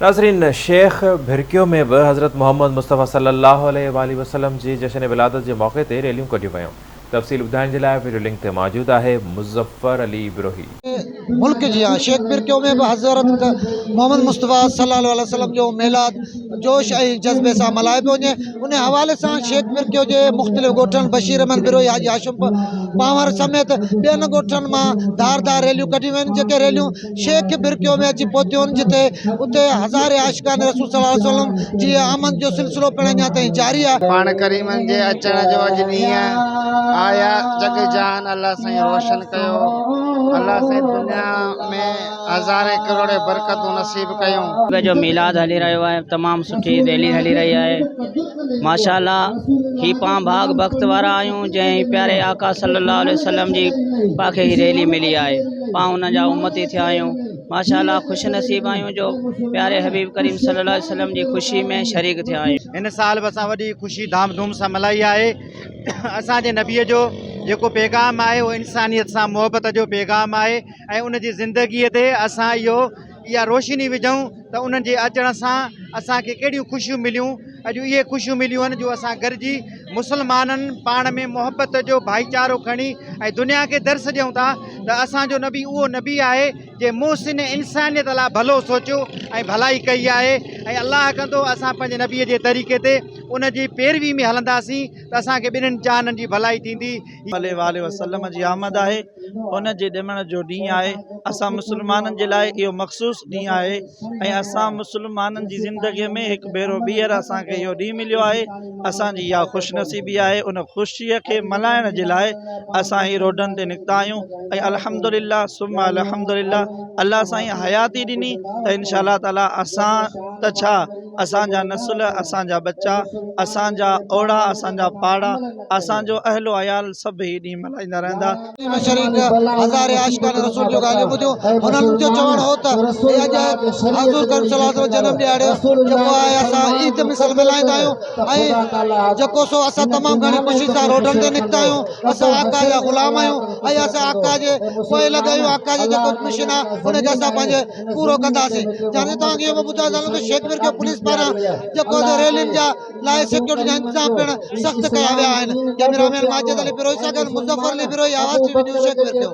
नाज़रीन, शेख भिरकियो में भी हज़रत मोहम्मद मुस्तफ़ा सल्लल्लाहु अलैहि वसल्लम जी जश्न विलादत के मौके ते रैलियूं कढियूं वयूं। तफ़सील ॿुधाइण जे लाइ वीडियो लिंक ते मौजूद है मुज़फ़्फ़र अली बिरोही। मुल्क जी शेख भिरकियो में भी हज़रत मोहम्मद मुस्तफ़ा सल्लल्लाहु अलैहि वसल्लम जो मेलाद जोश और जज्बे से मल्हाए पियो वञे। उन हवाले से शेख भिरकियो के मुख़्तलिफ़ ॻोठनि बशीर अहमद बिरोही, हाजी हाशिम पावर समेत ॿियनि ॻोठनि मां धारदार रैलियूं कढियूं वयूं, जेके रैलियूं शेख भिरकियो में अची पहुतियूं आहिनि, जिते उते हज़ारे आशिकान रसूल सल्लल्लाहु अलैहि वसल्लम जी आमद जो सिलसिलो पिणु अञा ताईं जारी आहे। पाण करीमन जे अचण जो अॼु ॾींहुं आया, जग जहान अल्लाह साईं रोशन कयो। अल्लाह साईं दुनिया में हज़ारे करोड़े बरकतूं नसीब कयूं। जो मिलाद हली रहियो आहे, तमामु सुठी रैली हली रही आहे। माशाअल्लाह ही पां भाग वक़्त वारा आहियूं जंहिं प्यारे आका सल्लल्लाहु अलैहि वसल्लम जी पाखे ही रैली मिली आहे। पां उन जा उम्मती थिया आहियूं। माशाअल्लाह खुश नसीब आहियूं जो प्यारे हबीब करीम सल्लल्लाहु अलैहि वसल्लम जी ख़ुशी में शरीक थिया आहियूं। इन साल बि असां वॾी ख़ुशी धाम धूम सां मल्हाई आहे। असांजे नबीअ जो जेको पैगाम आहे उहो इंसानियत सां मुहबत जो पैगाम आहे ऐं उन जी ज़िंदगीअ ते असां इहा रोशनी विझूं त उन्हनि जे अचण सां असांखे कहिड़ियूं ख़ुशियूं मिलियूं। अॼु इहे ख़ुशियूं मिलियूं आहिनि जो असां गॾिजी मुस्लमाननि पाण में मुहबत जो भाईचारो खणी ऐं दुनिया खे दर्स ॾियूं था त असांजो नबी उहो नबी आहे जे मुहसिन इंसानियत लाइ भलो सोचियो ऐं भलाई कई आहे। ऐं अलाह कंदो असां पंहिंजे नबीअ जे तरीक़े ते उन जी पैरवी में हलंदासीं त असांखे ॿिन्हिनि जाननि जी भलाई थींदी। सल्लल्लाहु वसल्लम जी आमद आहे, उन जे ॾिमण जो ॾींहुं आहे। असां मुस्लमाननि जे लाइ इहो मख़सूस ॾींहुं आहे ऐं असां मुस्लमाननि जी ज़िंदगीअ में हिकु भेरो ॿीहर असांखे इहो ॾींहुं मिलियो आहे। असांजी इहा ख़ुशनसीबी आहे। उन ख़ुशीअ खे मल्हाइण जे लाइ असां ही रोडनि ते निकिता आहियूं ऐं अल्हम्दुलिल्लाह सुम्मा अल्हम्दुलिल्लाह अल्लाह साईं हयाती ॾिनी त इंशा अल्लाह ताला असां त छा असांजा नसुल, असांजा बच्चा, असांजा ओड़ा, असांजा पाड़ा, असांजो अहलो अयाल सभु ही ॾींहुं मल्हाईंदा रहंदा। शरीक हज़ारे आशिकान रसूल जो ॻाल्हियूं ॿुधियूं। हुननि जो चवणु हो त अॼु हज़ूर करीम सल्लल्लाहु अलैहि वसल्लम जनम ॾियारो जेको आहे असां ईद मिसल मल्हाईंदा आहियूं ऐं जेको सो असां तमामु घणी ख़ुशी सां रोडनि ते निकिता आहियूं। असां आका जा ग़ुलाम आहियूं ऐं असां आका जे पोइ लॻायूं। आका जो जेको मिशन आहे उनखे असां पंहिंजे पूरो कंदासीं। जाने तव्हांखे इहो बि ॿुधाए सघूं त शेख भिरकियो पुलिस पारां जेको रैलियुनि जा लाइ सिक्योरिटी जा इंतज़ाम पिणु सख़्तु कया विया आहिनि। कैमरामैन माजिद अली बिरोही सां गॾु मुज़फ़्फ़र अली बिरोही, आवाज़ टीवी न्यूज़ शेख भिरकियो।